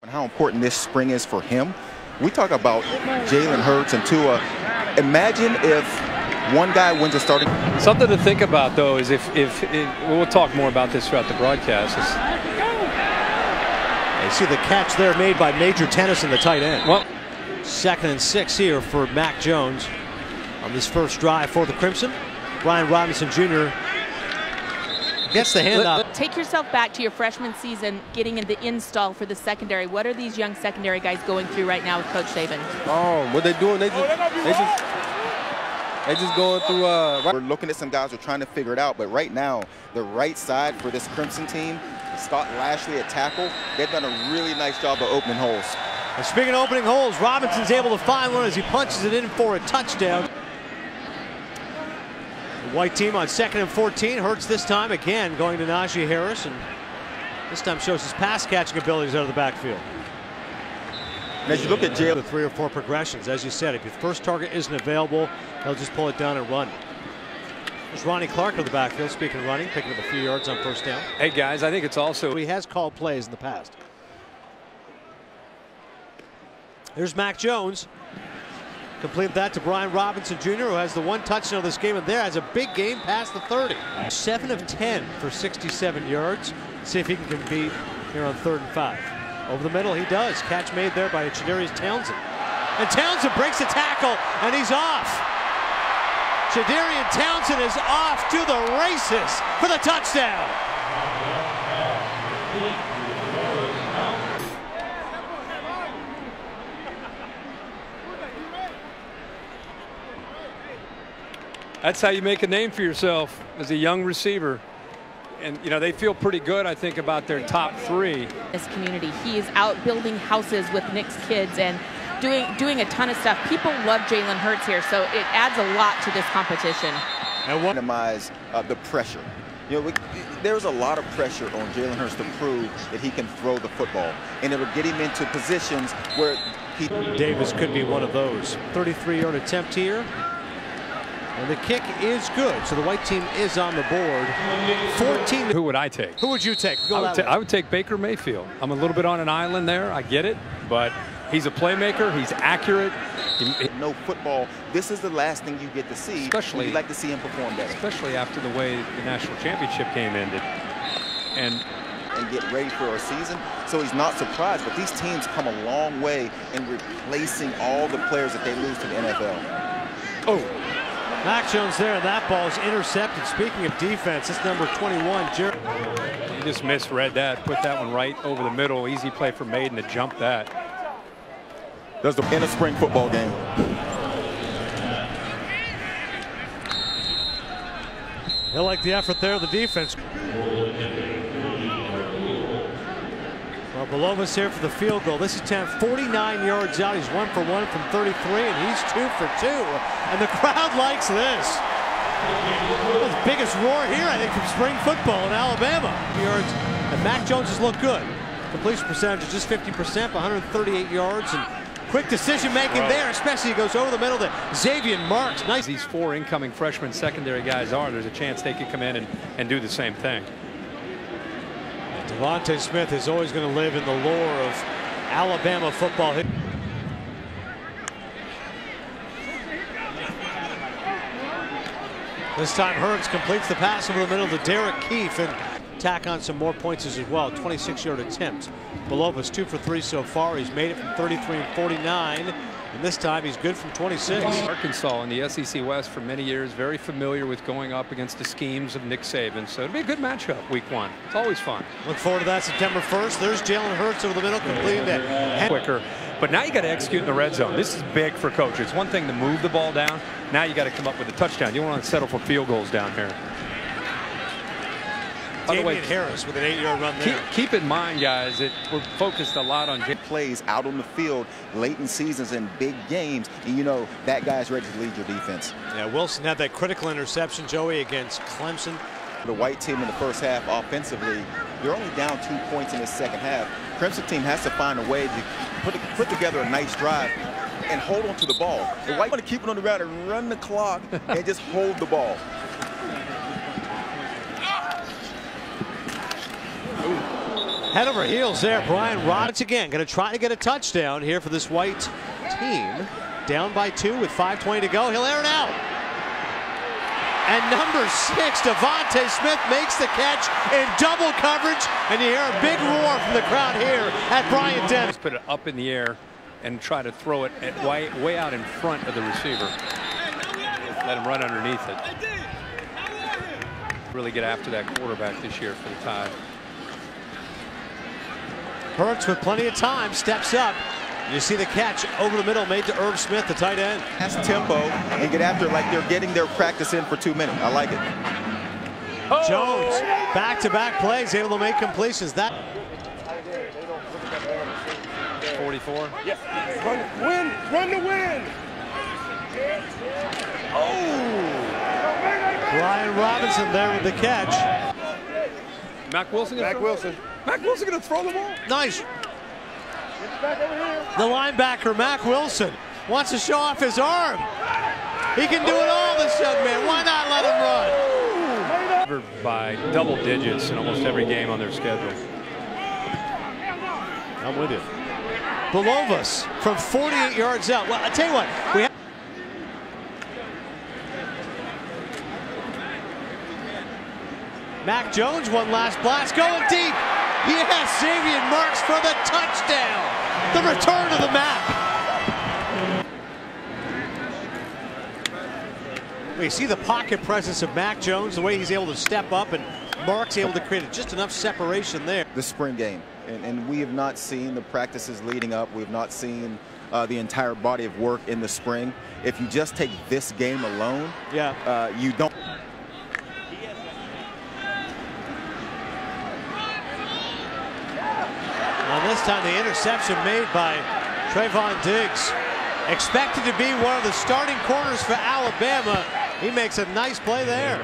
How important this spring is for him. We talk about Jalen Hurts and Tua. Imagine if one guy wins a starting. Something to think about, though, is if we'll talk more about this throughout the broadcast. You see the catch there made by Major Tennison, the tight end. Well, 2nd and 6 here for Mac Jones on this first drive for the Crimson. Brian Robinson Jr. gets the handoff. Take yourself back to your freshman season, getting in the install for the secondary. What are these young secondary guys going through right now with Coach Saban? Oh, what they doing? They just going through. We're looking at some guys who are trying to figure it out, but right now, the right side for this Crimson team, Scott Lashley at tackle, they've done a really nice job of opening holes. And speaking of opening holes, Robinson's able to find one as he punches it in for a touchdown. The white team on 2nd and 14. Hurts this time again going to Najee Harris, and this time shows his pass catching abilities out of the backfield. And as you look at Jalen, 3 or 4 progressions, as you said, if your first target isn't available, they'll just pull it down and run. There's Ronnie Clark of the backfield, speaking of running, picking up a few yards on first down. hey, guys, I think it's also. He has called plays in the past. There's Mac Jones. Complete that to Brian Robinson Jr., who has the 1 touchdown of this game, and there has a big game past the 30. 7 of 10 for 67 yards. See if he can compete here on 3rd and 5. Over the middle, he does. Catch made there by Chadarius Townsend. And Townsend breaks a tackle, and he's off. Chadarius Townsend is off to the races for the touchdown. That's how you make a name for yourself as a young receiver. And, you know, they feel pretty good, I think, about their top 3. This community, he is out building houses with Knicks kids and doing a ton of stuff. People love Jalen Hurts here, so it adds a lot to this competition. And minimize the pressure. You know, there's a lot of pressure on Jalen Hurts to prove that he can throw the football, and it'll get him into positions where he. Davis could be one of those. 33-yard attempt here. And the kick is good, so the white team is on the board. 14. Who would I take? Who would you take? I would take Baker Mayfield. I'm a little bit on an island there. I get it, but he's a playmaker. He's accurate. No football. This is the last thing you get to see. Especially, you'd like to see him perform better. Especially after the way the national championship game ended, and get ready for a season. So he's not surprised. But these teams come a long way in replacing all the players that they lose to the NFL. Oh. Mac Jones there, and that ball is intercepted. Speaking of defense, it's number 21, Jared. You just misread that. Put that one right over the middle. Easy play for Maiden to jump that. That's in a spring football game. He'll like the effort there of the defense. Well, Bulovas here for the field goal. This is 49 yards out. He's 1 for 1 from 33, and he's 2 for 2. And the crowd likes this. The biggest roar here, I think, from spring football in Alabama. Yards, and Mac Jones has looked good. Completion percentage is just 50%, 138 yards, and quick decision making there, especially he goes over the middle to Xavier Marks. Nice. These 4 incoming freshman secondary guys are. There's a chance they could come in and do the same thing. Devontae Smith is always going to live in the lore of Alabama football. This time Hurts completes the pass over the middle to Derek Keefe and tack on some more points as well. 26-yard attempt. Bulovas 2 for 3 so far. He's made it from 33 and 49. And this time he's good from 26. Arkansas in the SEC West for many years, very familiar with going up against the schemes of Nick Saban. So it'll be a good matchup week 1. It's always fun. Look forward to that September 1st. There's Jalen Hurts over the middle, completing that. Quicker. But now you got to execute in the red zone. This is big for coaches. It's one thing to move the ball down. Now you got to come up with a touchdown. You don't want to settle for field goals down here. Damian Harris with an 8-yard run there. Keep in mind, guys, that we're focused a lot on plays out on the field late in seasons and big games, and you know that guy's ready to lead your defense. Yeah, Wilson had that critical interception, Joey, against Clemson. The white team in the first half offensively, they're only down 2 points in the second half. Crimson team has to find a way to put together a nice drive and hold on to the ball. The white want to keep it on the ground and run the clock and just hold the ball. Head over heels there. Brian Robinson again going to try to get a touchdown here for this white team. Down by 2 with 5:20 to go. He'll air it out. And number 6, Devontae Smith makes the catch in double coverage. And you hear a big roar from the crowd here at Bryant-Denny. Put it up in the air and try to throw it at way out in front of the receiver. Let him run underneath it. Really get after that quarterback this year for the Tide. Hurts with plenty of time steps up. You see the catch over the middle made to Irv Smith, the tight end. Has tempo and get after it like they're getting their practice in for 2 minutes. I like it. Jones, back-to-back plays, able to make completions. That 44. Yeah. Run to win. Brian Robinson there with the catch. Mack Wilson. Mack Wilson going to throw the ball. Nice. The linebacker, Mack Wilson, wants to show off his arm. He can do it all, this young man. Why not let him run? By double digits in almost every game on their schedule. I'm with you. Bulovas from 48 yards out. Well, I tell you what, we have Mac Jones, one last blast, going deep. Yes, Xavier Marks for the touchdown. The return to the map. We see the pocket presence of Mac Jones, the way he's able to step up, and Marks able to create just enough separation there. The spring game, and we have not seen the practices leading up. We have not seen the entire body of work in the spring. If you just take this game alone, you don't. Now this time the interception made by Trayvon Diggs. Expected to be one of the starting corners for Alabama. He makes a nice play there.